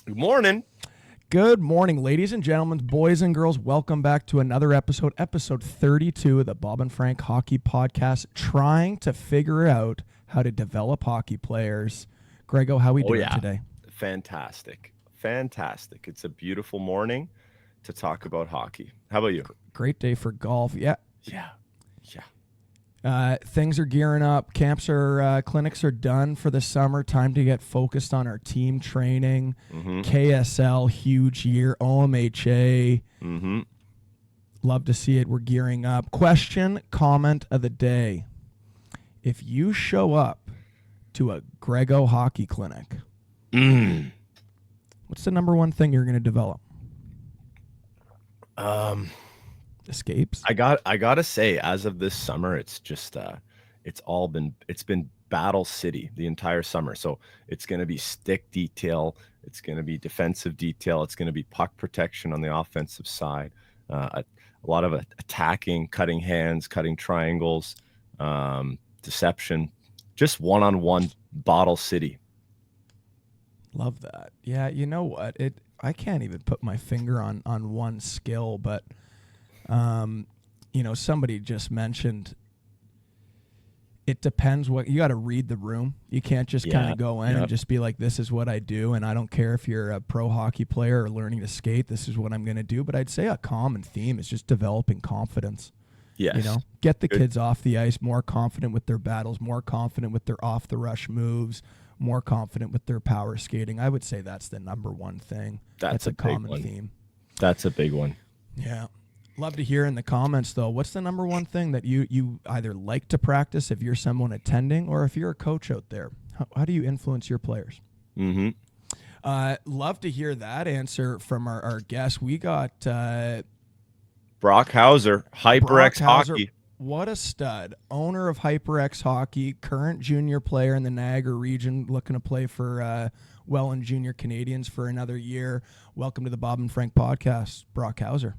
Good morning. Good morning, ladies and gentlemen, boys and girls. Welcome back to another episode 32 of the Bob and Frank Hockey Podcast, trying to figure out how to develop hockey players. Grego, how we Oh doing yeah, today? fantastic, fantastic. It's a beautiful morning to talk about hockey. How about you? Great day for golf. Yeah, Yeah, yeah. things are gearing up. Clinics are done for the summer. Time to get focused on our team training. Mm-hmm. KSL, huge year. OMHA, Mm-hmm. love to see it. We're gearing up. Question, comment of the day. If you show up to a Grego hockey clinic, Mm. what's the number one thing you're going to develop? Um, Escapes? I gotta say, as of this summer, it's been battle city the entire summer. So it's gonna be stick detail, it's gonna be defensive detail, it's gonna be puck protection on the offensive side, a lot of attacking, cutting hands, cutting triangles, deception, just one-on-one battle city. Love that. Yeah, you know what? I can't even put my finger on one skill, but um, somebody just mentioned it depends what you got to read the room. You can't just kind Yeah, of go in and yeah, just be like, this is what I do. And I don't care if you're a pro hockey player or learning to skate, this is what I'm going to do. But I'd say a common theme is just developing confidence. yes. Get the Good. kids off the ice more confident with their battles, more confident with their off the rush moves, more confident with their power skating. I would say that's the number one thing. That's That's a a big common one. theme. That's a big one. Yeah. Love to hear in the comments though. What's the number one thing that you either like to practice if you're someone attending or if you're a coach out there? How do you influence your players? Mm-hmm. Love to hear that answer from our guest. We got Brock Hauser, Brock HyperX Hauser. Hockey. What a stud. Owner of HyperXHockey, current junior player in the Niagara region, looking to play for Welland Junior Canadians for another year. Welcome to the Bob and Frank podcast, Brock Hauser.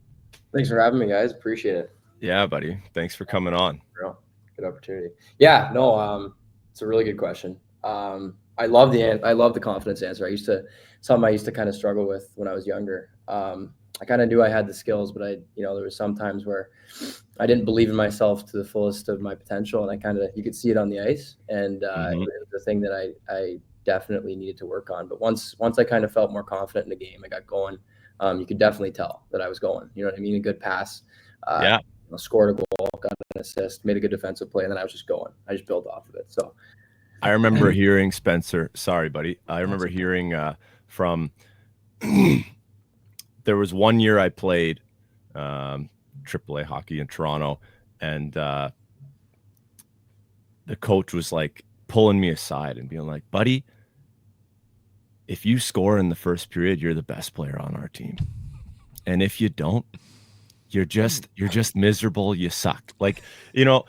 Thanks for having me, guys. Appreciate it. Yeah, buddy. Thanks for coming on. Real good opportunity. Yeah, no, it's a really good question. I love the confidence answer. Something I used to kind of struggle with when I was younger. I kind of knew I had the skills, but there was some times where I didn't believe in myself to the fullest of my potential, and you could see it on the ice, and it Mm-hmm. was the thing that I definitely needed to work on. But once I kind of felt more confident in the game, I got going. You could definitely tell that I was going. You know what I mean? A good pass. Uh, Yeah. Scored a goal, got an assist, made a good defensive play, and then I was just going. I just built off of it. So, I remember hearing Spencer. Sorry, buddy. I remember hearing from there was one year I played AAA hockey in Toronto, and the coach was like pulling me aside and being like, buddy, if you score in the first period, you're the best player on our team. And if you don't, you're just miserable. You suck. Like, you know,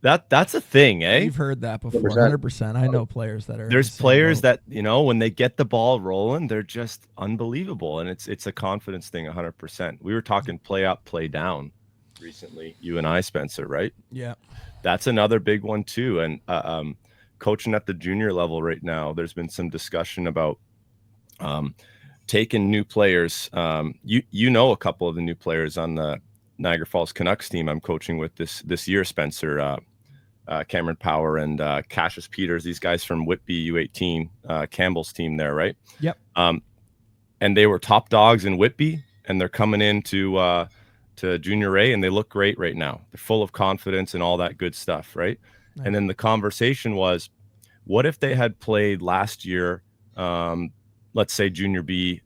that's a thing, eh? We've heard that before, 100%. 100%. I know players that are in There's the same players boat. that when they get the ball rolling, they're just unbelievable, and it's a confidence thing 100%. We were talking play up, play down recently, you and I, Spencer, right? Yeah. That's another big one too. And coaching at the junior level right now, there's been some discussion about um, taking new players. You know a couple of the new players on the Niagara Falls Canucks team I'm coaching with this year, Spencer. Cameron Power and Cassius Peters, these guys from Whitby U18, Campbell's team there, right? Yep. And they were top dogs in Whitby, and they're coming into to Junior A, and they look great right now. They're full of confidence and all that good stuff, right? Nice. And then the conversation was, what if they had played last year, let's say Junior B,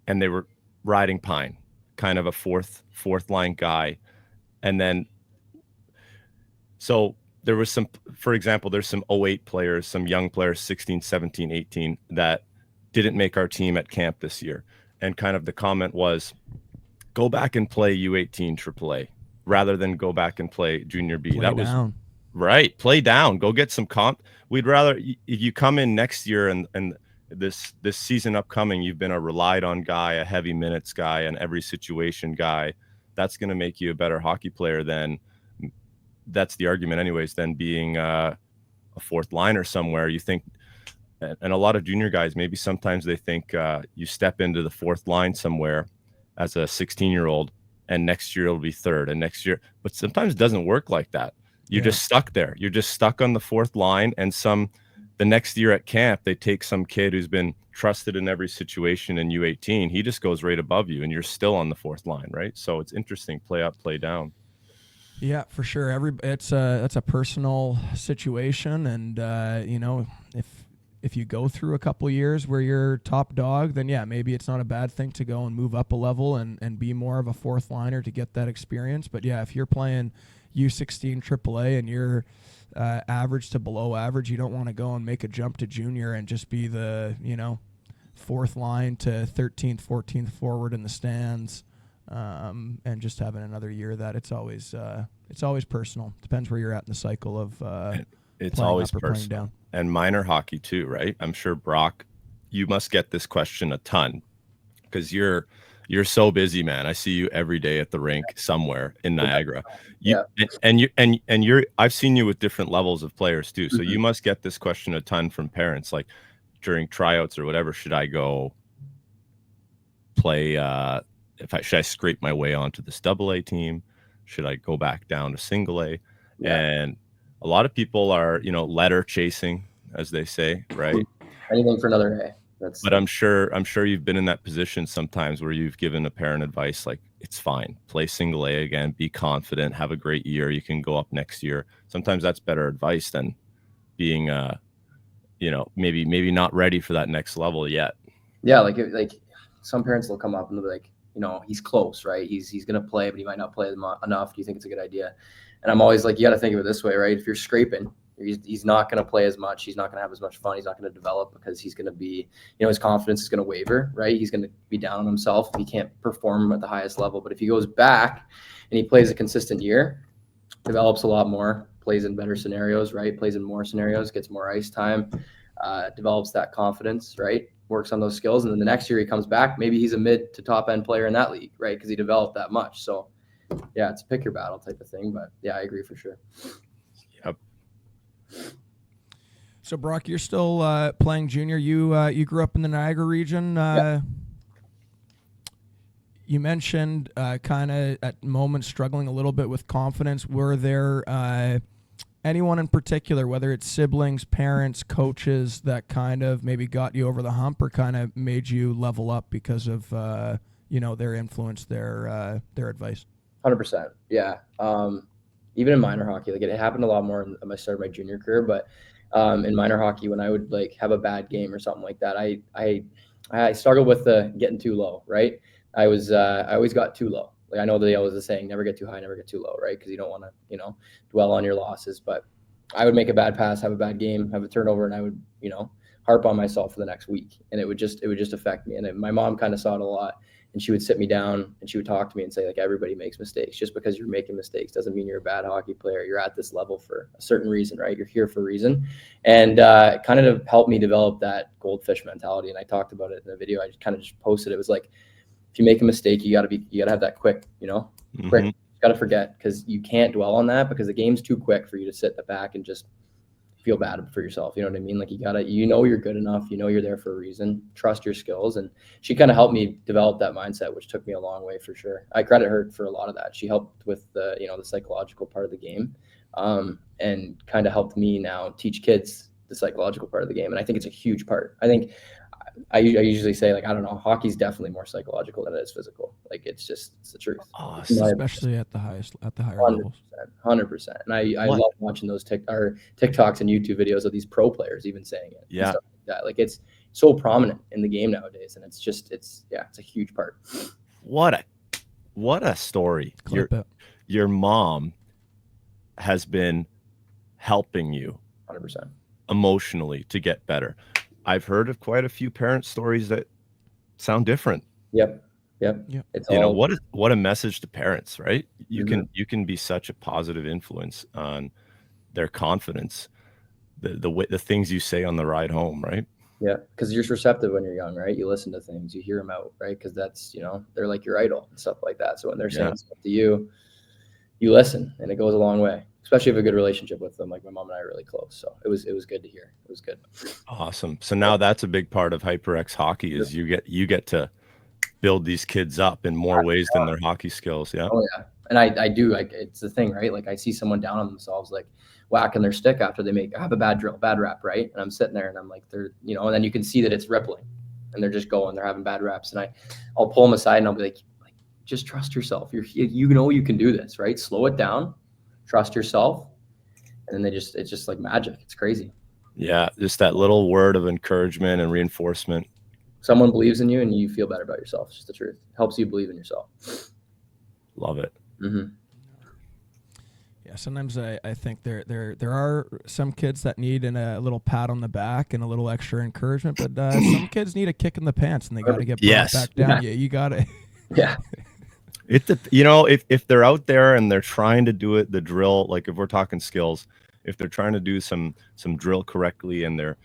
and they were riding pine, kind of a fourth line guy, and then so there was some, for example, there's some 08 players, some young players, 16, 17, 18, that didn't make our team at camp this year. And kind of the comment was, go back and play U18 AAA rather than go back and play Junior B. Play That was down. right. Play down. Go get some comp. We'd rather, if you come in next year and this season upcoming, you've been a relied on guy, a heavy minutes guy, an every situation guy. That's going to make you a better hockey player than, that's the argument anyways, than being a fourth liner somewhere. You think and a lot of junior guys, maybe sometimes they think you step into the fourth line somewhere as a 16-year-old, and next year it'll be third, and next year, but sometimes it doesn't work like that. You're just stuck there. You're just stuck on the fourth line, and the next year at camp, they take some kid who's been trusted in every situation in U18. He just goes right above you, and you're still on the fourth line, right? So it's interesting, play up, play down. Yeah, for sure. That's a personal situation, and you know, if you go through a couple years where you're top dog, then yeah, maybe it's not a bad thing to go and move up a level and be more of a fourth liner to get that experience. But yeah, if you're playing U16 AAA and you're average to below average, you don't want to go and make a jump to junior and just be the, you know, fourth line to 13th, 14th forward in the stands. And just having another year that it's always personal. Depends where you're at in the cycle of it's always personal. Playing down. And minor hockey too, right? I'm sure, Brock, you must get this question a ton because you're so busy, man. I see you every day at the rink somewhere in Niagara. I've seen you with different levels of players too. So you must get this question a ton from parents, like during tryouts or whatever. Should I go play? Should I scrape my way onto this AA team? Should I go back down to single A? Yeah. And a lot of people are, you know, letter chasing, as they say, right? Anything for another A. But I'm sure you've been in that position sometimes where you've given a parent advice like, it's fine, play single A again, be confident, have a great year. You can go up next year. Sometimes that's better advice than being, you know, maybe not ready for that next level yet. Yeah, like some parents will come up and they'll be like, you know, he's close, right? He's going to play, but he might not play enough. Do you think it's a good idea? And I'm always like, you got to think of it this way, right? If you're scraping, he's not going to play as much. He's not going to have as much fun. He's not going to develop because he's going to be, you know, his confidence is going to waver, right? He's going to be down on himself if he can't perform at the highest level. But if he goes back and he plays a consistent year, develops a lot more, plays in better scenarios, right? Plays in more scenarios, gets more ice time, develops that confidence, right? Works on those skills. And then the next year he comes back, maybe he's a mid to top end player in that league, right? Because he developed that much. So yeah, it's a pick your battle type of thing. But yeah, I agree for sure. Yep. So Brock, you're still playing junior. You grew up in the Niagara region. Yeah. You mentioned kind of at moments struggling a little bit with confidence. Were there anyone in particular, whether it's siblings, parents, coaches, that kind of maybe got you over the hump or kind of made you level up because of you know, their influence, their advice? 100%. Yeah. Even in minor hockey, like it happened a lot more when I started my junior career, but in minor hockey, when I would like have a bad game or something like that, I struggled with getting too low, right? I always got too low. Like I know they always the saying, never get too high, never get too low, right? Because you don't want to, you know, dwell on your losses. But I would make a bad pass, have a bad game, have a turnover, and I would, you know, harp on myself for the next week, and it would just affect me. And my mom kind of saw it a lot, and she would sit me down and she would talk to me and say, like, everybody makes mistakes. Just because you're making mistakes doesn't mean you're a bad hockey player. You're at this level for a certain reason, right? You're here for a reason. And kind of helped me develop that goldfish mentality. And I talked about it in the video. I just kind of just posted. It was like, if you make a mistake, you gotta have that quick, you know, quick. You gotta forget, because you can't dwell on that because the game's too quick for you to sit in the back and just feel bad for yourself. You know what I mean? Like you know, you're good enough, you know, you're there for a reason, trust your skills. And she kind of helped me develop that mindset, which took me a long way for sure. I credit her for a lot of that. She helped with the, you know, the psychological part of the game, and kind of helped me now teach kids the psychological part of the game. And I think it's a huge part. I think I usually say, like, I don't know, hockey's definitely more psychological than it is physical. Like it's the truth. Oh, especially at the higher levels. 100%. And I love watching those TikToks and YouTube videos of these pro players even saying it. Yeah. Stuff like that. Like it's so prominent in the game nowadays, and it's a huge part. What a story. Your mom has been helping you 100% emotionally to get better. I've heard of quite a few parent stories that sound different. Yep. It's what a message to parents, right? You can be such a positive influence on their confidence. The things you say on the ride home, right? Yeah, because you're receptive when you're young, right? You listen to things, you hear them out, right? Because that's, you know, they're like your idol and stuff like that. So when they're saying stuff to you, you listen, and it goes a long way, especially if you have a good relationship with them. Like my mom and I are really close. So it was good to hear. It was good. Awesome. So now that's a big part of HyperXHockey is you get to build these kids up in more ways than their hockey skills. Yeah. Oh yeah. And I do, like, it's the thing, right? Like I see someone down on themselves, like whacking their stick after they have a bad drill, bad rep, right? And I'm sitting there and I'm like, they're, and then you can see that it's rippling and they're just going, they're having bad reps. And I'll pull them aside and I'll be like, just trust yourself. You can do this, right? Slow it down, trust yourself. And then it's just like magic. It's crazy. Yeah. Just that little word of encouragement and reinforcement. Someone believes in you and you feel better about yourself. It's just the truth. It helps you believe in yourself. Love it. Mm-hmm. Yeah, sometimes I think there are some kids that need a little pat on the back and a little extra encouragement, but some kids need a kick in the pants and they got to get brought back down. Yeah, you got to. Yeah. If they're out there and they're trying to do the drill, like if we're talking skills, if they're trying to do some drill correctly and they're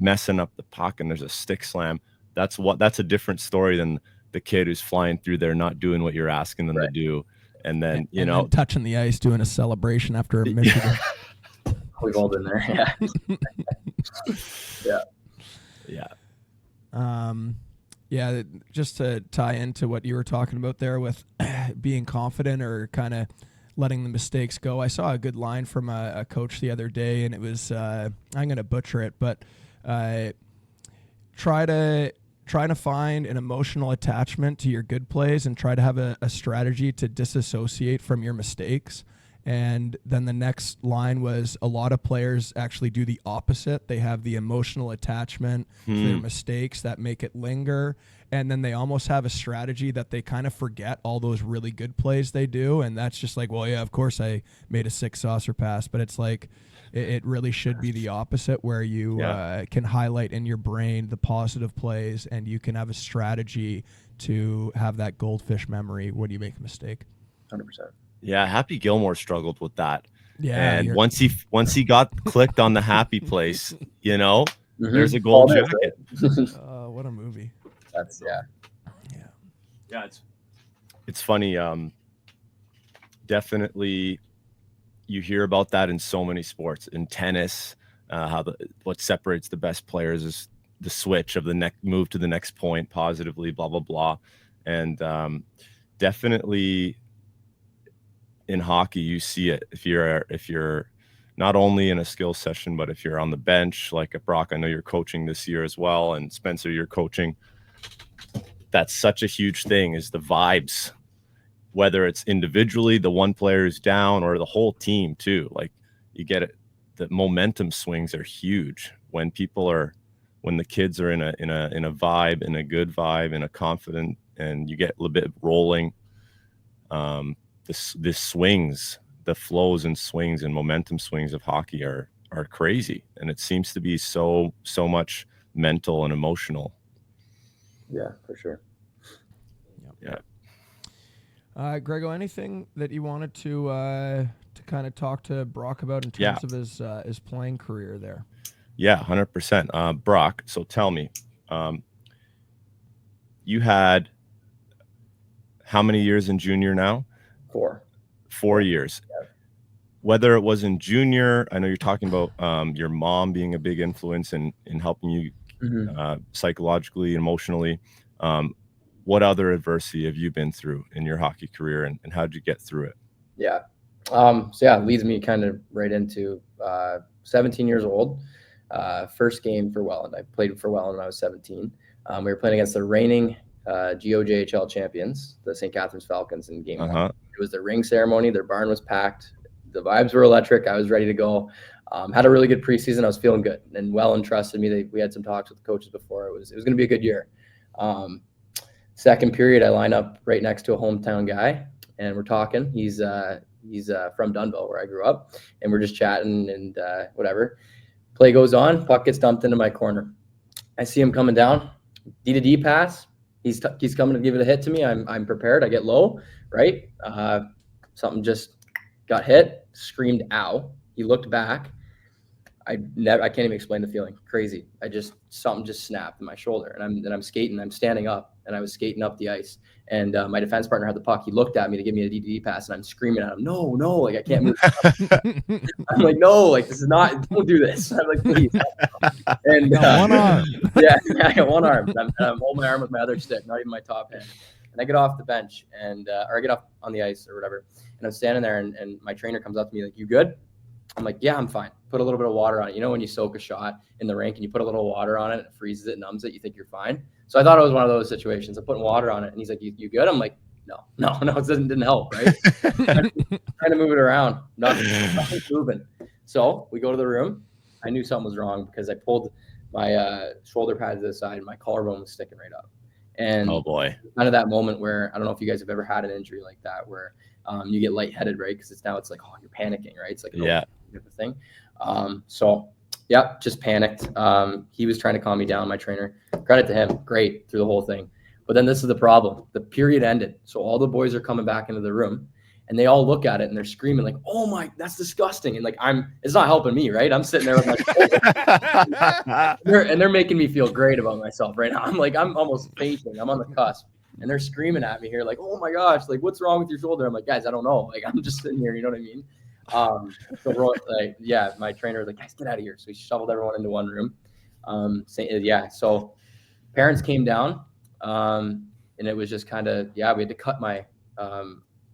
messing up the puck and there's a stick slam, that's a different story than the kid who's flying through there not doing what you're asking them to do. And then, then touching the ice, doing a celebration after a Michigan. We've all been there. Yeah. Yeah. Yeah. Just to tie into what you were talking about there with being confident or kind of letting the mistakes go. I saw a good line from a coach the other day, and it was, I'm going to butcher it, but try to find an emotional attachment to your good plays and try to have a strategy to disassociate from your mistakes. And then the next line was a lot of players actually do the opposite. They have the emotional attachment to their mistakes that make it linger. And then they almost have a strategy that they kind of forget all those really good plays they do. And that's just like, well, yeah, of course I made a 6 saucer pass, but it's like, it really should be the opposite, where you can highlight in your brain the positive plays and you can have a strategy to have that goldfish memory when you make a mistake. 100%. Yeah, Happy Gilmore struggled with that. Yeah, and once he got clicked on the happy place, there's a gold jacket. What a movie! Yeah. It's funny. Definitely, you hear about that in so many sports. In tennis, what separates the best players is the switch of the move to the next point positively, blah blah blah, and definitely. In hockey, you see it if you're not only in a skill session, but if you're on the bench, like at Brock, I know you're coaching this year as well, and Spencer, you're coaching. That's such a huge thing, is the vibes, whether it's individually, the one player who's down, or the whole team too. Like you get it, the momentum swings are huge when the kids are in a vibe, in a good vibe, in a confident, and you get a little bit rolling. This swings, the flows and swings and momentum swings of hockey are crazy, and it seems to be so much mental and emotional. Yeah, for sure. Yeah. Grego, anything that you wanted to kind of talk to Brock about in terms of his playing career there? Yeah, 100%. Brock, so tell me, you had how many years in junior now? 4 years. Yeah. Whether it was in junior, I know you're talking about your mom being a big influence in helping you psychologically, emotionally. What other adversity have you been through in your hockey career, and how did you get through it? Yeah. It leads me kind of right into 17 years old. First game for Welland. I played for Welland when I was 17. We were playing against the reigning GOJHL champions, the St. Catharines Falcons, in game 1. It was the ring ceremony. Their barn was packed. The vibes were electric. I was ready to go. Had a really good preseason. I was feeling good, and Welland trusted me. We had some talks with the coaches before. It was going to be a good year. Second period, I line up right next to a hometown guy, and we're talking. He's from Dunnville, where I grew up, and we're just chatting and whatever. Play goes on. Puck gets dumped into my corner. I see him coming down. D-to-D pass. He's coming to give it a hit to me. I'm prepared. I get low, right? Something just got hit. Screamed, "Ow!" He looked back. I can't even explain the feeling. Crazy. Something just snapped in my shoulder, and I'm skating. I'm standing up, and I was skating up the ice, and my defense partner had the puck. He looked at me to give me a DDD pass, and I'm screaming at him, no, like I can't move. I'm like, no, like this is not. Don't do this. I'm like, please. And one arm. Yeah, I got one arm. I'm holding my arm with my other stick, not even my top hand. And I get off the bench, and or I get off on the ice or whatever, and I'm standing there, and my trainer comes up to me like, "You good?" I'm like, yeah, I'm fine. Put a little bit of water on it. You know, when you soak a shot in the rink and you put a little water on it, it freezes it, numbs it, you think you're fine. So I thought it was one of those situations. I'm putting water on it, and he's like, you good? I'm like, no, it didn't help, right? Trying to move it around, nothing's moving. So we go to the room. I knew something was wrong because I pulled my shoulder pad to the side, and my collarbone was sticking right up. And oh boy, kind of that moment where, I don't know if you guys have ever had an injury like that, where you get lightheaded, right? Because it's like, oh, you're panicking, right? It's like type of thing. So yeah, just panicked. He was trying to calm me down, my trainer. Credit to him, great through the whole thing. But then this is the problem. The period ended. So all the boys are coming back into the room, and they all look at it and they're screaming like, oh my, that's disgusting. And like, it's not helping me, right? I'm sitting there with my and they're making me feel great about myself right now. I'm almost fainting. I'm on the cusp. And they're screaming at me here like, oh my gosh, like what's wrong with your shoulder? I'm like, guys, I don't know. Like, I'm just sitting here, you know what I mean? So like, yeah, my trainer was like, guys, get out of here. So he shoveled everyone into one room. So parents came down, and it was just kind of, we had to cut my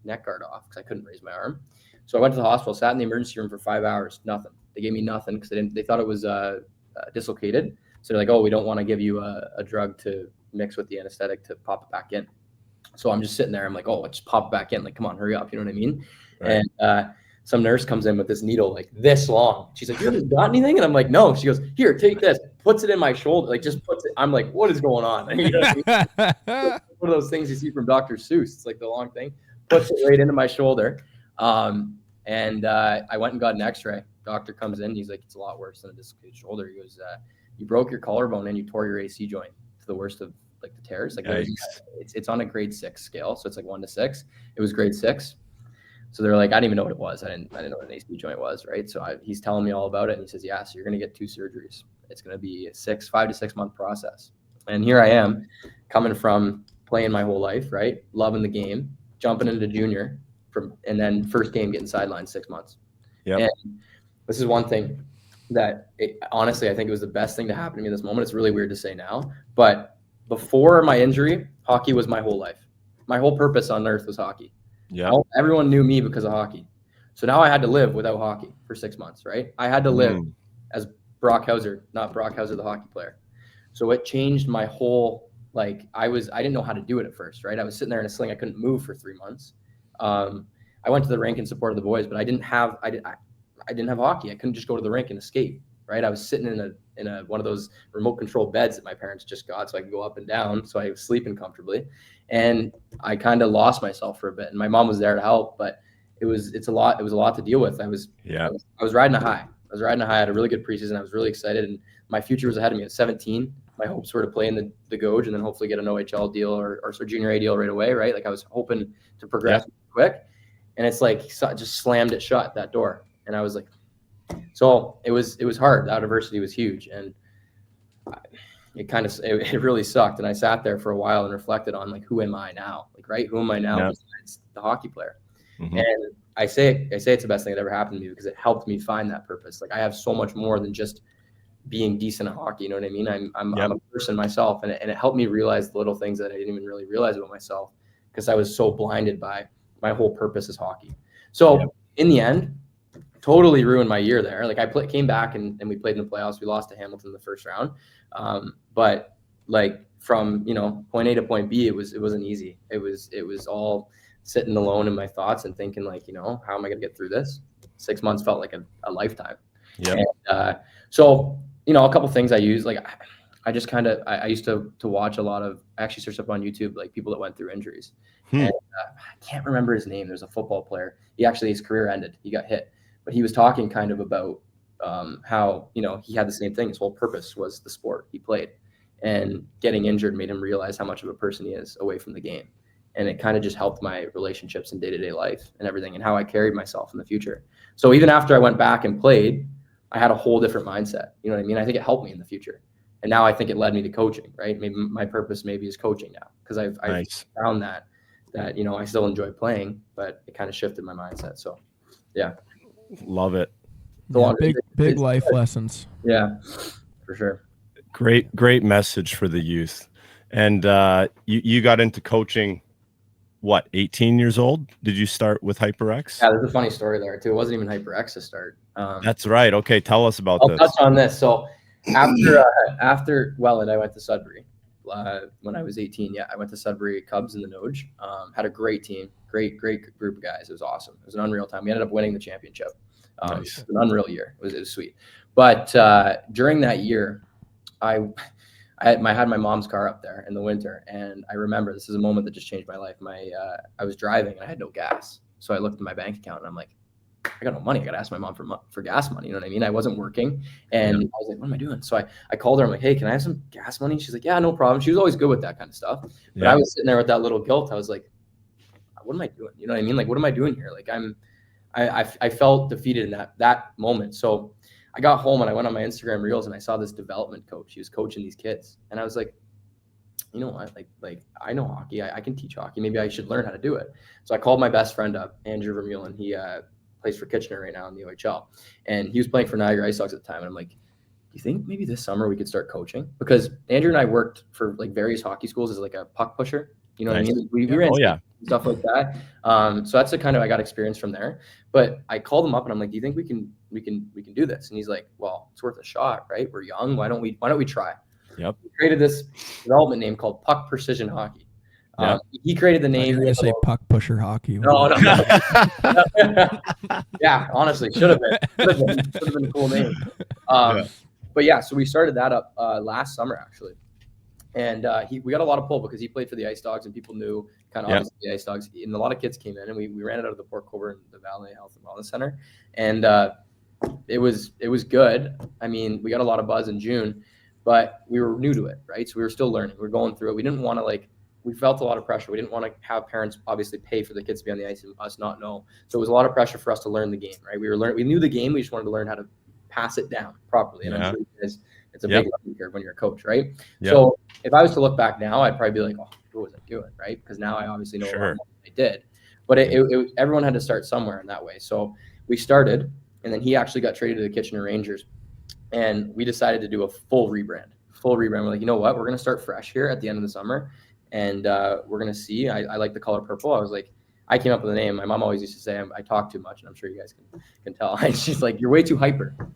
neck guard off because I couldn't raise my arm. So I went to the hospital, sat in the emergency room for 5 hours, nothing. They gave me nothing because they thought it was dislocated. So they're like, oh, we don't want to give you a drug to mix with the anesthetic to pop it back in. So I'm just sitting there. I'm like, oh, just pop it back in. Like, come on, hurry up. You know what I mean? Right. And some nurse comes in with this needle like this long. She's like, you haven't got anything? And I'm like, no. She goes, here, take this. Puts it in my shoulder. Like, just puts it. I'm like, what is going on? You know what I mean? One of those things you see from Dr. Seuss. It's like the long thing. Puts it right into my shoulder. And I went and got an x-ray. Doctor comes in. He's like, it's a lot worse than a dislocated shoulder. He goes, you broke your collarbone and you tore your AC joint. It's the worst of like the tears. Like it's on a grade 6 scale. So it's like 1 to 6. It was grade 6. So they're like, I didn't even know what it was. I didn't know what an AC joint was. Right. So he's telling me all about it. And he says, yeah, so you're going to get 2 surgeries. It's going to be a 5 to 6 month process. And here I am coming from playing my whole life, right? Loving the game, jumping into junior and then first game getting sidelined 6 months. Yeah. And this is one thing that honestly, I think it was the best thing to happen to me in this moment. It's really weird to say now, but before my injury, hockey was my whole life. My whole purpose on earth was hockey. Yeah. Everyone knew me because of hockey. So now I had to live without hockey for 6 months, right? I had to live as Brock Hauser, not Brock Hauser, the hockey player. So it changed my whole, like, I didn't know how to do it at first, right? I was sitting there in a sling. I couldn't move for 3 months. I went to the rink in support of the boys, but I didn't have hockey. I couldn't just go to the rink and escape, right? I was sitting in a one of those remote control beds that my parents just got so I could go up and down. So I was sleeping comfortably. And I kind of lost myself for a bit. And my mom was there to help, but it was a lot to deal with. I was riding a high. I had a really good preseason. I was really excited, and my future was ahead of me. At 17, my hopes were to play in the Gauge and then hopefully get an OHL deal or junior A deal right away, right? Like I was hoping to progress quick. And it's like just slammed it shut, that door. And I was like, so it was hard. That adversity was huge, and it really sucked. And I sat there for a while and reflected on like, who am I now? Like, right, who am I now besides the hockey player? Mm-hmm. And I say it's the best thing that ever happened to me because it helped me find that purpose. Like I have so much more than just being decent at hockey. You know what I mean? I'm a person myself, and it helped me realize the little things that I didn't even really realize about myself because I was so blinded by my whole purpose is hockey. So in the end, totally ruined my year there. Like I came back and we played in the playoffs. We lost to Hamilton in the first round. But like from, point A to point B, it wasn't easy. It was all sitting alone in my thoughts and thinking like, how am I going to get through this? 6 months felt like a lifetime. Yeah. So, a couple things I use, like I just I used to watch a lot of, I actually searched up on YouTube, like people that went through injuries. And I can't remember his name. There's a football player. His career ended. He got hit. But he was talking kind of about how, he had the same thing. His whole purpose was the sport he played. And getting injured made him realize how much of a person he is away from the game. And it kind of just helped my relationships in day-to-day life and everything and how I carried myself in the future. So even after I went back and played, I had a whole different mindset. You know what I mean? I think it helped me in the future. And now I think it led me to coaching, right? Maybe my purpose maybe is coaching now because I've Nice. found that, you know, I still enjoy playing, but it kind of shifted my mindset. So, yeah. Love it. Yeah, big life lessons. Yeah, for sure. Great message for the youth. And you got into coaching, what, 18 years old? Did you start with HyperX? Yeah, there's a funny story there too. It wasn't even HyperX to start. That's right. Okay, tell us about I'll this. touch on this. So after Welland, I went to Sudbury when I was 18. Yeah, I went to Sudbury Cubs in the Noge. Had a great team, great group of guys. It was awesome. It was an unreal time. We ended up winning the championship. Nice. It was an unreal year. It was sweet. But during that year, I had my mom's car up there in the winter, and I remember this is a moment that just changed my life. I was driving and I had no gas, so I looked at my bank account and I'm like, I got no money. I got to ask my mom for gas money. You know what I mean? I wasn't working, and I was like, what am I doing? So I called her. I'm like, hey, can I have some gas money? She's like, yeah, no problem. She was always good with that kind of stuff. But I was sitting there with that little guilt. I was like, what am I doing? You know what I mean? Like, what am I doing here? Like, I felt defeated in that moment. So I got home and I went on my Instagram reels and I saw this development coach. He was coaching these kids, and I was like, you know what? Like I know hockey. I can teach hockey. Maybe I should learn how to do it. So I called my best friend up, Andrew Vermeulen. He plays for Kitchener right now in the OHL, and he was playing for Niagara Ice Dogs at the time. And I'm like, do you think maybe this summer we could start coaching? Because Andrew and I worked for like various hockey schools as like a puck pusher. You know what I mean? We ran stuff like that. So that's the kind of I got experience from there. But I called him up and I'm like, do you think we can do this? And he's like, well, it's worth a shot, right? We're young. Why don't we try? Yep. He created this development name called Puck Precision Hockey. He created the name. You're going to say Puck Pusher Hockey. No. Yeah, honestly, should have been a cool name. But yeah, so we started that up last summer actually, and we got a lot of pull because he played for the Ice Dogs and people knew kind of obviously the Ice Dogs, and a lot of kids came in and we ran it out of the Port Colborne the Valley Health and Wellness Center, and it was good. I mean, we got a lot of buzz in June, but we were new to it, right? So we were still learning. We were going through it. We didn't want to we felt a lot of pressure. We didn't want to have parents obviously pay for the kids to be on the ice and us not know. So it was a lot of pressure for us to learn the game, right? We knew the game. We just wanted to learn how to pass it down properly. And I'm sure it's a big learning curve when you're a coach, right? So if I was to look back now, I'd probably be like, oh, what was I doing, right? Because now I obviously know what I did. But everyone had to start somewhere in that way. So we started, and then he actually got traded to the Kitchener Rangers, and we decided to do a full rebrand. We're like, you know what? We're going to start fresh here at the end of the summer. And we're going to see. I like the color purple. I was like, I came up with a name. My mom always used to say I talk too much, and I'm sure you guys can tell. And she's like, you're way too hyper. And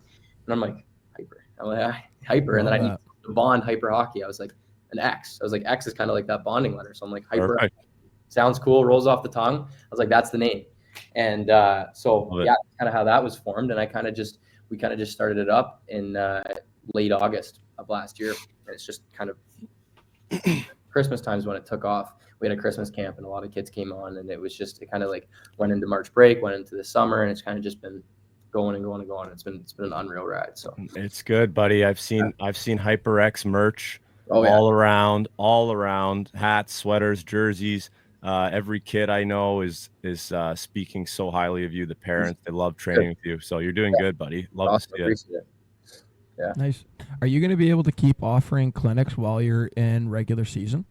I'm like, hyper. I'm like, hyper. And then I need to bond HyperXHockey. I was like, an X. I was like, X is kind of like that bonding letter. So I'm like, hyper. Perfect. Sounds cool, rolls off the tongue. I was like, that's the name. And so kind of how that was formed. And we kind of just started it up in late August of last year. And it's just kind of Christmas times when it took off. We had a Christmas camp and a lot of kids came on, and it kind of like went into March break, went into the summer, and it's kind of just been going and going and going. It's been an unreal ride. So it's good, buddy. I've seen HyperX merch all around, hats, sweaters, jerseys. Every kid I know is speaking so highly of you. The parents, they love training with you. So you're doing good, buddy. Love to see it. Yeah. Nice. Are you going to be able to keep offering clinics while you're in regular season?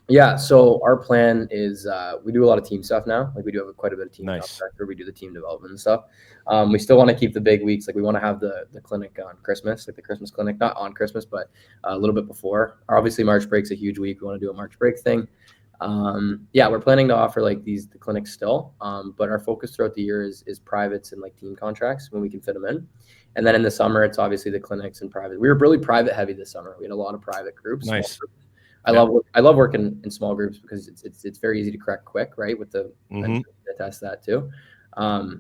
Yeah. So our plan is we do a lot of team stuff now. Like we do have quite a bit of team stuff. We do the team development and stuff. We still want to keep the big weeks. Like we want to have the clinic on Christmas, like the Christmas clinic, not on Christmas, but a little bit before. Obviously, March break's a huge week. We want to do a March break thing. We're planning to offer like the clinics still. But our focus throughout the year is privates and like team contracts when we can fit them in. And then in the summer, it's obviously the clinics and private. We were really private heavy this summer. We had a lot of private groups. Nice. I love working in small groups because it's very easy to correct quick, right? With the test that too, because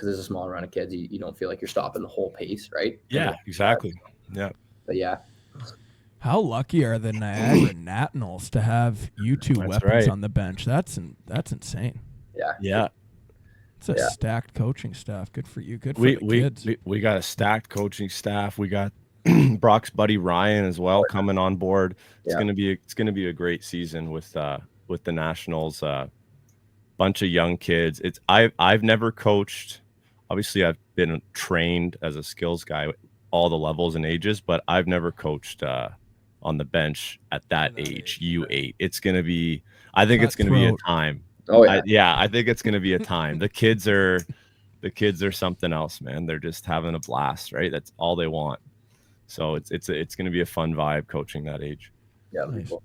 there's a small amount of kids, you don't feel like you're stopping the whole pace, right? Yeah, exactly. Yeah. But yeah. How lucky are the Niagara Nationals to have you two weapons on the bench? That's insane. Yeah. Yeah. It's a stacked coaching staff. Good for you. Good for the kids. We got a stacked coaching staff. We got Brock's buddy Ryan as well coming on board. It's gonna be a great season with the Nationals. Bunch of young kids. I've never coached. Obviously, I've been trained as a skills guy, all the levels and ages, but I've never coached on the bench at that age, U8. It's going to be, I think it's going to be a time. Oh yeah. I think it's going to be a time. The kids are something else, man. They're just having a blast, right? That's all they want. So it's going to be a fun vibe coaching that age. Yeah. Nice. Cool.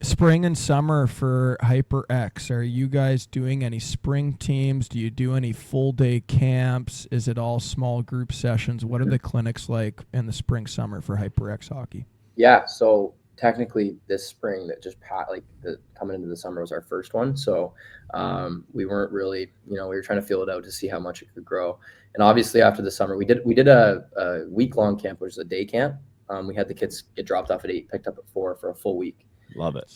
Spring and summer for HyperX. Are you guys doing any spring teams? Do you do any full day camps? Is it all small group sessions? What are the clinics like in the spring, summer for HyperX hockey? Yeah. So technically this spring that just coming into the summer was our first one. So we weren't really, we were trying to feel it out to see how much it could grow. And obviously after the summer, we did a week-long camp, which is a day camp. We had the kids get dropped off at 8, picked up at 4 for a full week. Love it.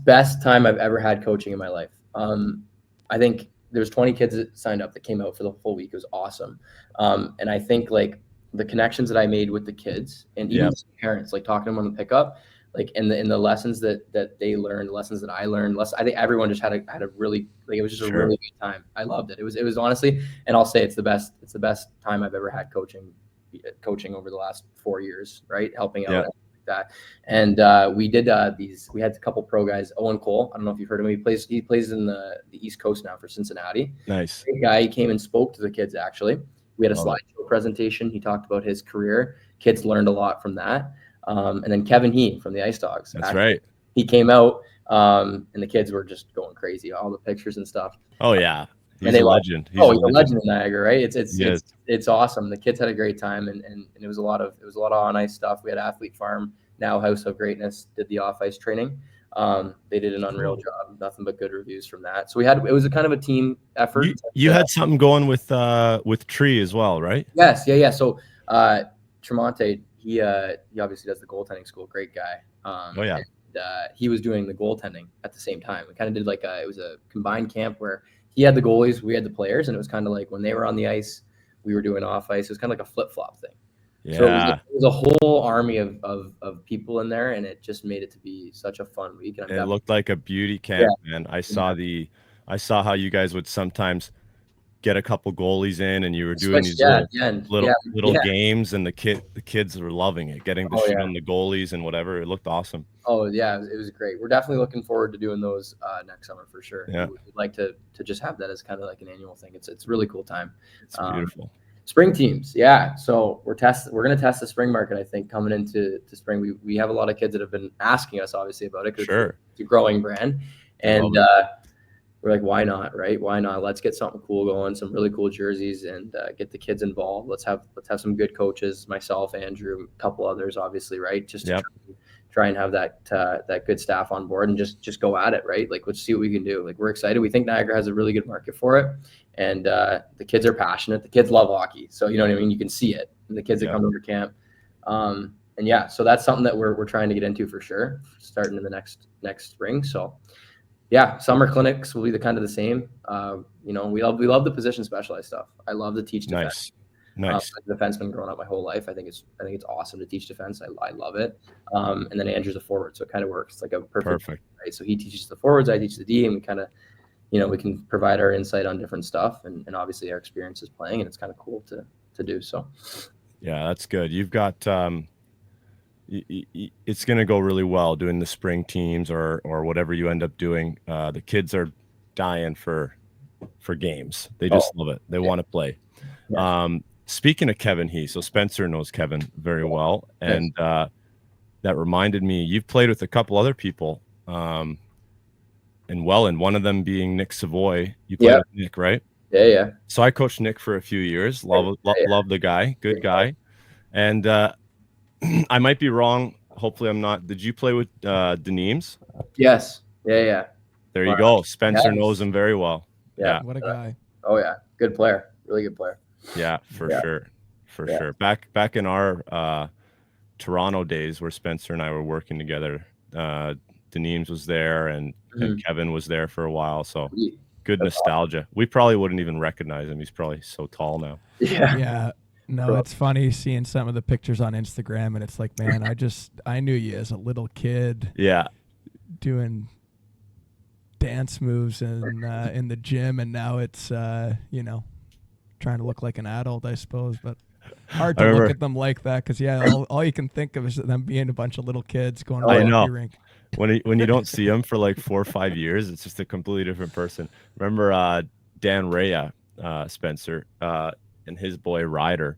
Best time I've ever had coaching in my life. I think there's 20 kids that signed up that came out for the full week. It was awesome. And I think like the connections that I made with the kids and even parents, like talking to them on the pickup, like in the lessons that they learned, lessons that I learned, I think everyone just had a really, like, it was just a really good time. I loved it. It was honestly, and I'll say it's the best time I've ever had coaching over the last 4 years, right? Helping out. That. And we did we had a couple pro guys. Owen Cole, I don't know if you've heard of him. He plays in the East Coast now for Cincinnati. Nice. Great guy. He came and spoke to the kids, actually. We had a slideshow presentation. He talked about his career. Kids learned a lot from that. And then Kevin He from the Ice Dogs. That's right. He came out and the kids were just going crazy, all the pictures and stuff. Oh yeah. He's a legend. He's a legend in Niagara, right? It's awesome. The kids had a great time, and it was a lot of on ice stuff. We had Athlete Farm, now House of Greatness, did the off ice training. They did an unreal job. Nothing but good reviews from that. So it was a kind of a team effort. You had something going with Tree as well, right? Yes, yeah. So Tremonte, he obviously does the goaltending school. Great guy. And, he was doing the goaltending at the same time. We kind of did it was a combined camp where he had the goalies, we had the players, and it was kind of like when they were on the ice, we were doing off ice. It was kind of like a flip-flop thing. Yeah. So it was a whole army of people in there, and it just made it to be such a fun week. And it looked like a beauty camp, man. I saw how you guys would sometimes get a couple goalies in, and you were doing these little games, and the kids were loving it, getting to shoot on the goalies and whatever. It looked awesome. Oh yeah, it was great. We're definitely looking forward to doing those next summer for sure. Yeah. We'd like to just have that as kind of like an annual thing. It's a really cool time. It's beautiful. Spring teams, yeah. So we're going to test the spring market. I think coming into spring, we have a lot of kids that have been asking us obviously about it because it's a growing brand, and we're like, why not, right? Why not? Let's get something cool going, some really cool jerseys, and get the kids involved. Let's have some good coaches, myself, Andrew, a couple others, obviously, right? Just to try and have that good staff on board and just go at it, right? Like, let's see what we can do. Like, we're excited. We think Niagara has a really good market for it, and the kids are passionate. The kids love hockey, so you know what I mean. You can see it in the kids that come to your camp, and yeah, so that's something that we're trying to get into for sure, starting in the next spring. So. Yeah, summer clinics will be the same. We love the position specialized stuff. I love to teach defense. Nice. Defense been growing up my whole life. I think it's awesome to teach defense. I love it. And then Andrew's a forward, so it kind of works. It's like a perfect. Right? So he teaches the forwards, I teach the D, and we kind of, we can provide our insight on different stuff and obviously our experiences playing, and it's kind of cool to do. So. Yeah, that's good. You've got. It's going to go really well doing the spring teams or whatever you end up doing. The kids are dying for games. They just love it. They want to play. Yeah. Speaking of Kevin He, so Spencer knows Kevin very well. And that reminded me, you've played with a couple other people and one of them being Nick Savoy. You played with Nick, right? Yeah. So I coached Nick for a few years. Love the guy. Good guy. And I might be wrong. Hopefully I'm not. Did you play with Deneems? Yes. Yeah. There you go. Spencer knows him very well. Yeah. What a guy. Oh yeah. Good player. Really good player. Yeah, for sure. Back in our Toronto days where Spencer and I were working together, Deneems was there and Kevin was there for a while. So good nostalgia. We probably wouldn't even recognize him. He's probably so tall now. Yeah. No, it's funny seeing some of the pictures on Instagram, and it's like, man, I knew you as a little kid. Yeah, doing dance moves in the gym, and now it's trying to look like an adult, I suppose, but hard I to look remember at them like that because all you can think of is them being a bunch of little kids going to I the know. hockey rink. when you don't see him for like 4 or 5 years, it's just a completely different person. Remember Dan Rea, Spencer, and his boy Ryder,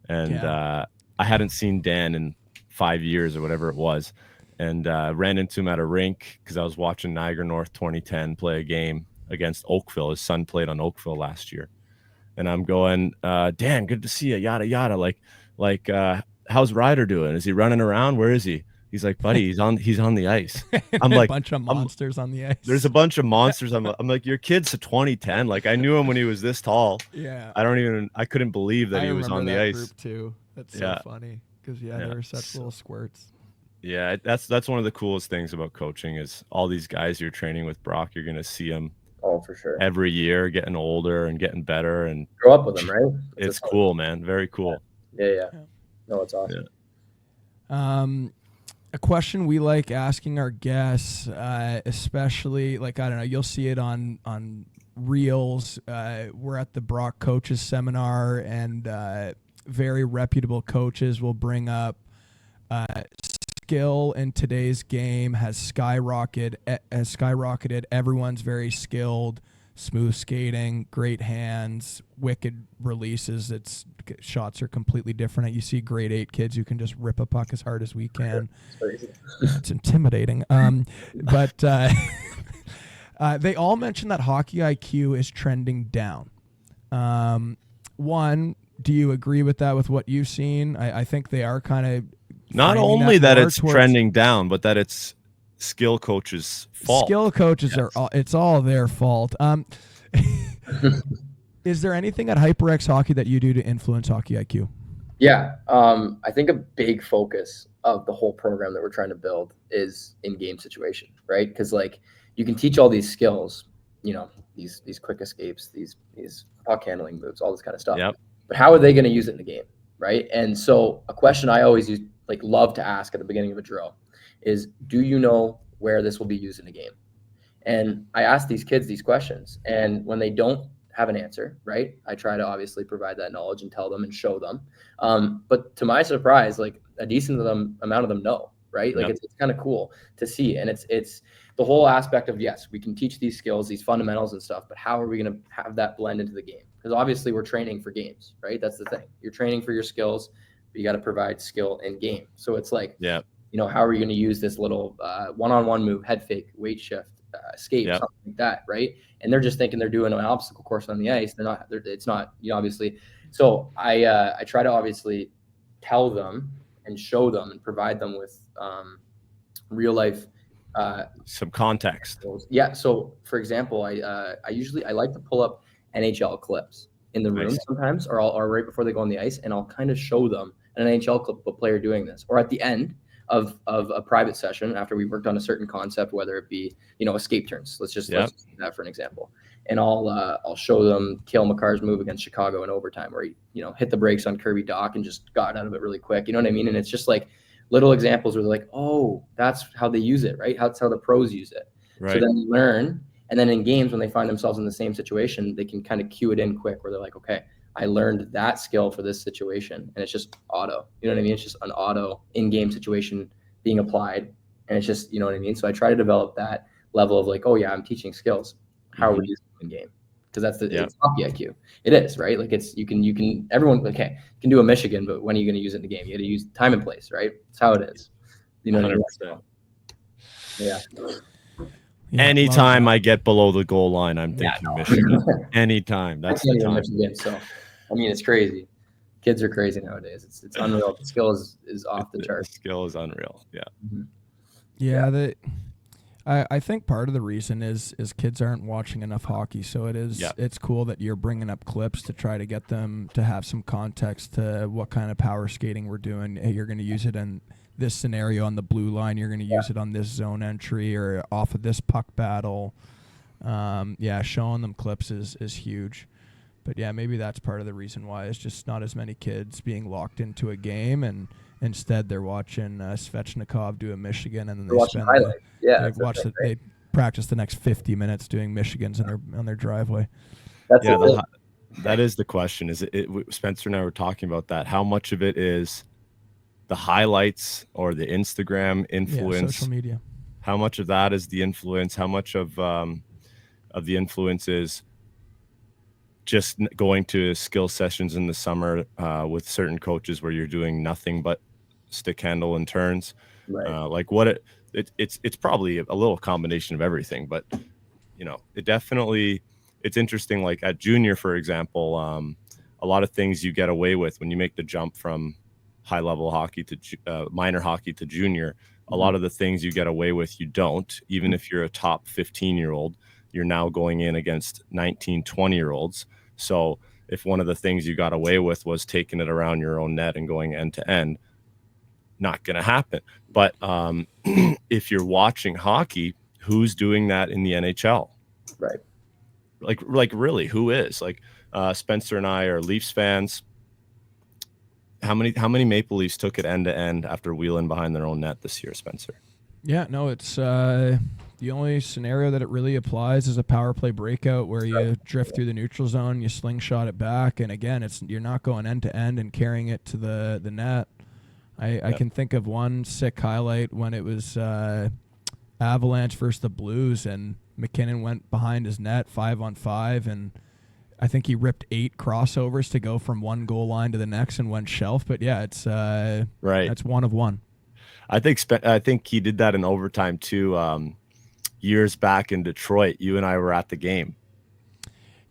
and I hadn't seen Dan in 5 years or whatever it was, and ran into him at a rink because I was watching Niagara North 2010 play a game against Oakville. His son played on Oakville last year, and I'm going, Dan, good to see you, yada yada. Like, how's Ryder doing? Is he running around? Where is he? He's like, buddy, he's on the ice. I'm A like, bunch of monsters on the ice. there's a bunch of monsters. I'm like, your kid's a 2010. Like, I knew him when he was this tall. Yeah. I couldn't believe that he was on the that ice. group too. That's Yeah. so funny because they were such little squirts. Yeah, that's one of the coolest things about coaching is all these guys you're training with, Brock. You're gonna see them for sure every year, getting older and getting better, and grow up with them, right? it's cool, man. Very cool. Yeah. No, it's awesome. Yeah. A question we like asking our guests, especially like, I don't know, you'll see it on reels. We're at the Brock Coaches Seminar, and very reputable coaches will bring up skill in today's game has skyrocketed. Everyone's very skilled, smooth skating, great hands, wicked releases. Shots are completely different. You see grade 8 kids who can just rip a puck as hard as we can. It's intimidating. But they all mention that hockey IQ is trending down. One, do you agree with that, with what you've seen? I think they are kind of not only that it's trending down, but that it's skill coaches' fault. Skill coaches it's all their fault. Is there anything at HyperXHockey that you do to influence hockey IQ? Yeah, I think a big focus of the whole program that we're trying to build is in-game situation, right? Because like you can teach all these skills, these quick escapes, these puck handling moves, all this kind of stuff. Yep. But how are they going to use it in the game, right? And so a question I always love to ask at the beginning of a drill is, do you know where this will be used in a game? And I ask these kids these questions, and when they don't have an answer, right, I try to obviously provide that knowledge and tell them and show them. But to my surprise, like a decent amount of them know, right? Like it's kind of cool to see. And it's the whole aspect of, yes, we can teach these skills, these fundamentals and stuff, but how are we going to have that blend into the game? Because obviously we're training for games, right? That's the thing. You're training for your skills, but you got to provide skill in game. So it's like, how are you going to use this little one-on-one move, head fake, weight shift, escape, something like that, right? And they're just thinking they're doing an obstacle course on the ice. It's not, obviously. So I try to obviously tell them and show them and provide them with real life some context. Yeah. So for example, I like to pull up NHL clips in the room sometimes, or right before they go on the ice, and I'll kind of show them an NHL clip of a player doing this, or at the end of a private session after we've worked on a certain concept, whether it be escape turns. Let's just use that for an example. And I'll show them Cale Makar's move against Chicago in overtime, where he hit the brakes on Kirby Doc and just got out of it really quick. You know what I mean? And it's just like little examples where they're like, oh, that's how they use it, right? That's how the pros use it. Right. So then they learn, and then in games when they find themselves in the same situation, they can kind of cue it in quick, where they're like, okay, I learned that skill for this situation, and it's just auto. You know what I mean? It's just an auto in-game situation being applied, and it's just, you know what I mean? So I try to develop that level of like, oh yeah, I'm teaching skills. How are we using it in game? Because that's it's hockey IQ. It is, right? Like everyone can do a Michigan, but when are you going to use it in the game? You got to use time and place, right? That's how it is. You know what I mean? Yeah. Anytime I get below the goal line, I'm thinking Michigan. Anytime. That's the time. Michigan, so I mean, it's crazy. Kids are crazy nowadays. It's unreal. The skill is off the chart. The skill is unreal. Yeah. Mm-hmm. Yeah. I think part of the reason is kids aren't watching enough hockey. So it's cool that you're bringing up clips to try to get them to have some context to what kind of power skating we're doing. Hey, you're going to use it in this scenario on the blue line. You're going to use it on this zone entry or off of this puck battle. Showing them clips is huge. But yeah, maybe that's part of the reason why it's just not as many kids being locked into a game, and instead they're watching Svechnikov do a Michigan, and then they practice the next 50 minutes doing Michigans on their driveway. That's That is the question. Is it Spencer and I were talking about that. How much of it is the highlights or the Instagram influence? Social media. How much of that is the influence? How much of the influence is just going to skill sessions in the summer with certain coaches where you're doing nothing but stick handle and turns? Right. Like what it's probably a little combination of everything, but it definitely, it's interesting. Like at junior, for example, a lot of things you get away with when you make the jump from high level hockey to minor hockey to junior. A lot of the things you get away with, you don't, even if you're a top 15-year-old, you're now going in against 19, 20-year-olds. So if one of the things you got away with was taking it around your own net and going end to end, not going to happen. But if you're watching hockey, who's doing that in the NHL? Right. Like really, who is? Like Spencer and I are Leafs fans. How many Maple Leafs took it end to end after wheeling behind their own net this year, Spencer? Yeah, no, it's the only scenario that it really applies is a power play breakout where you drift through the neutral zone, you slingshot it back, and again, you're not going end to end and carrying it to the net. I can think of one sick highlight when it was Avalanche versus the Blues, and McKinnon went behind his net 5-on-5, and I think he ripped 8 crossovers to go from one goal line to the next and went shelf. But yeah, it's right. That's one of one. I think he did that in overtime too. Years back in Detroit, you and I were at the game.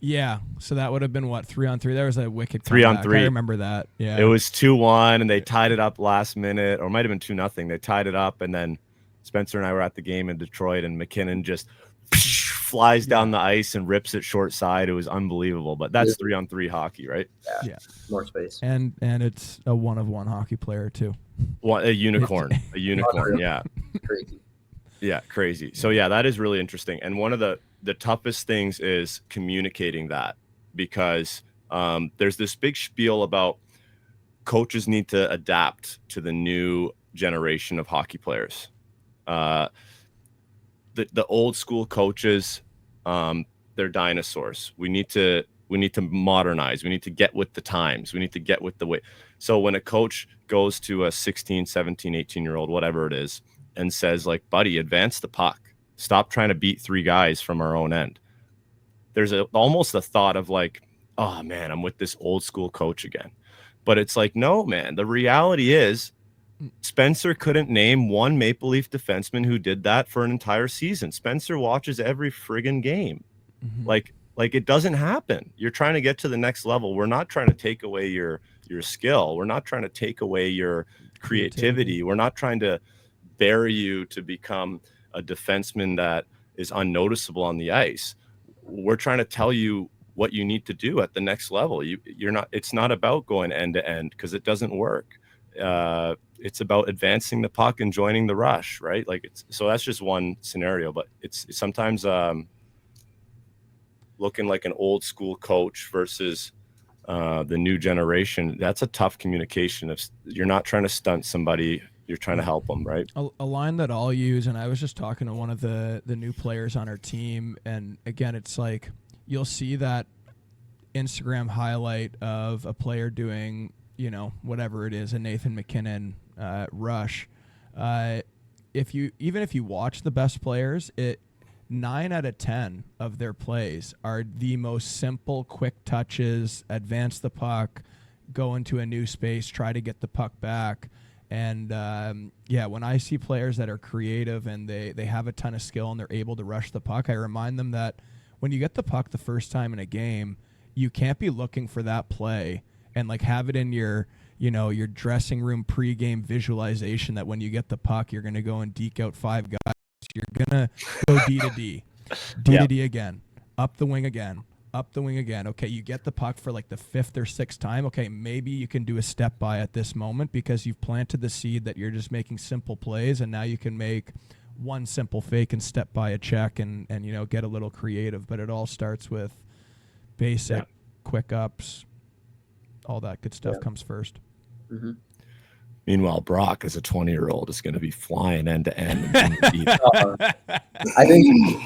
Yeah, so that would have been what, 3-on-3. There was a wicked 3-on-3. I remember that. Yeah, it was 2-1, and they tied it up last minute, or it might have been 2-0. They tied it up, and then Spencer and I were at the game in Detroit, and McKinnon just flies down the ice and rips it short side. It was unbelievable. But that's 3-on-3 hockey, right? Yeah. More space. And it's a one-of-one hockey player too. A unicorn. A unicorn. Yeah. Crazy. Yeah, crazy. So yeah, that is really interesting. And one of the toughest things is communicating that, because there's this big spiel about coaches need to adapt to the new generation of hockey players. The old school coaches, they're dinosaurs. We need to modernize. We need to get with the times. We need to get with the way. So when a coach goes to a 16, 17, 18-year-old, whatever it is, and says, like, buddy, advance the puck. Stop trying to beat 3 guys from our own end. There's almost a thought of like, oh man, I'm with this old school coach again. But it's like, no, man, the reality is Spencer couldn't name one Maple Leaf defenseman who did that for an entire season. Spencer watches every friggin' game. Mm-hmm. Like it doesn't happen. You're trying to get to the next level. We're not trying to take away your skill. We're not trying to take away your creativity. We're not trying to bury you to become a defenseman that is unnoticeable on the ice. We're trying to tell you what you need to do at the next level. You're not. It's not about going end to end, because it doesn't work. It's about advancing the puck and joining the rush, right? Like so that's just one scenario, but it's sometimes looking like an old school coach versus the new generation. That's a tough communication. If you're not trying to stunt somebody, you're trying to help them, right? A line that I'll use, and I was just talking to one of the new players on our team, and again, it's like you'll see that Instagram highlight of a player doing, whatever it is, a Nathan McKinnon rush. If you watch the best players, 9 out of 10 of their plays are the most simple, quick touches, advance the puck, go into a new space, try to get the puck back. And when I see players that are creative and they have a ton of skill and they're able to rush the puck, I remind them that when you get the puck the first time in a game, you can't be looking for that play and like have it in your dressing room pregame visualization that when you get the puck, you're going to go and deke out 5 guys. You're going to go D to D, to D again, up the wing again. Up the wing again. Okay, you get the puck for like the 5th or 6th time. Okay, maybe you can do a step by at this moment because you've planted the seed that you're just making simple plays, and now you can make one simple fake and step by a check and get a little creative. But it all starts with basic quick ups. All that good stuff comes first. Mm-hmm. Meanwhile, Brock, as a 20-year-old, is going to be flying end to end. I think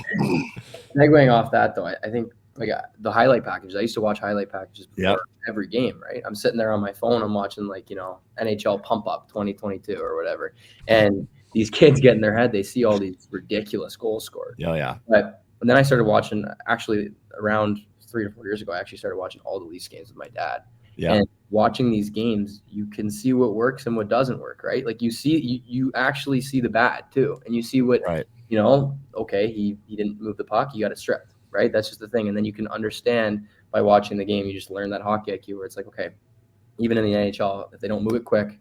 segueing off that though, I think like the highlight packages. I used to watch highlight packages before every game, right? I'm sitting there on my phone. I'm watching like, you know, NHL Pump Up 2022 or whatever. And these kids get in their head. They see all these ridiculous goals scored. Oh, yeah. But and then I started watching, actually around 3 to 4 years ago, I actually started watching all the Leafs games with my dad. Yeah. And watching these games, you can see what works and what doesn't work, right? Like you actually see the bad too. And you see what, you know, okay, he didn't move the puck, he got it stripped, right? That's just the thing. And then you can understand by watching the game, you just learn that hockey IQ where it's like, okay, even in the NHL, if they don't move it quick,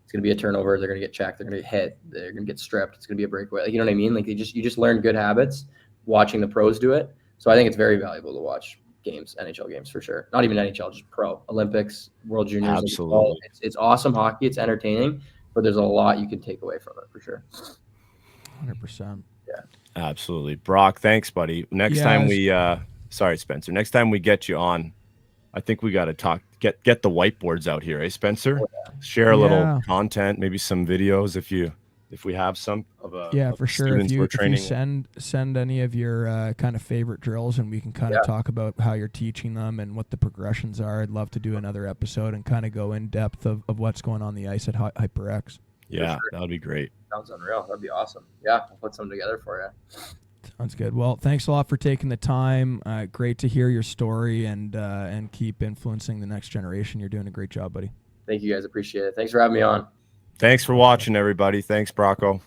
it's going to be a turnover. They're going to get checked. They're going to get hit. They're going to get stripped. It's going to be a breakaway. Like, you know what I mean? Like you just learn good habits watching the pros do it. So I think it's very valuable to watch games, NHL games for sure. Not even NHL, just pro, Olympics, World Juniors. Absolutely. It's awesome hockey. It's entertaining, but there's a lot you can take away from it for sure. 100%. Yeah. Absolutely. Brock, thanks, buddy. Next time we sorry, Spencer. Next time we get you on, I think we got to talk, get the whiteboards out here, eh, Spencer? Oh, yeah. Share a little content, maybe some videos if we have some of for sure. If you send any of your kind of favorite drills, and we can kind of talk about how you're teaching them and what the progressions are. I'd love to do another episode and kind of go in depth of what's going on the ice at HyperX. Yeah, that would be great. Sounds unreal. That'd be awesome. Yeah, I'll put something together for you. Sounds good. Well, thanks a lot for taking the time. Great to hear your story and keep influencing the next generation. You're doing a great job, buddy. Thank you guys. Appreciate it. Thanks for having me on. Thanks for watching, everybody. Thanks, Brocco.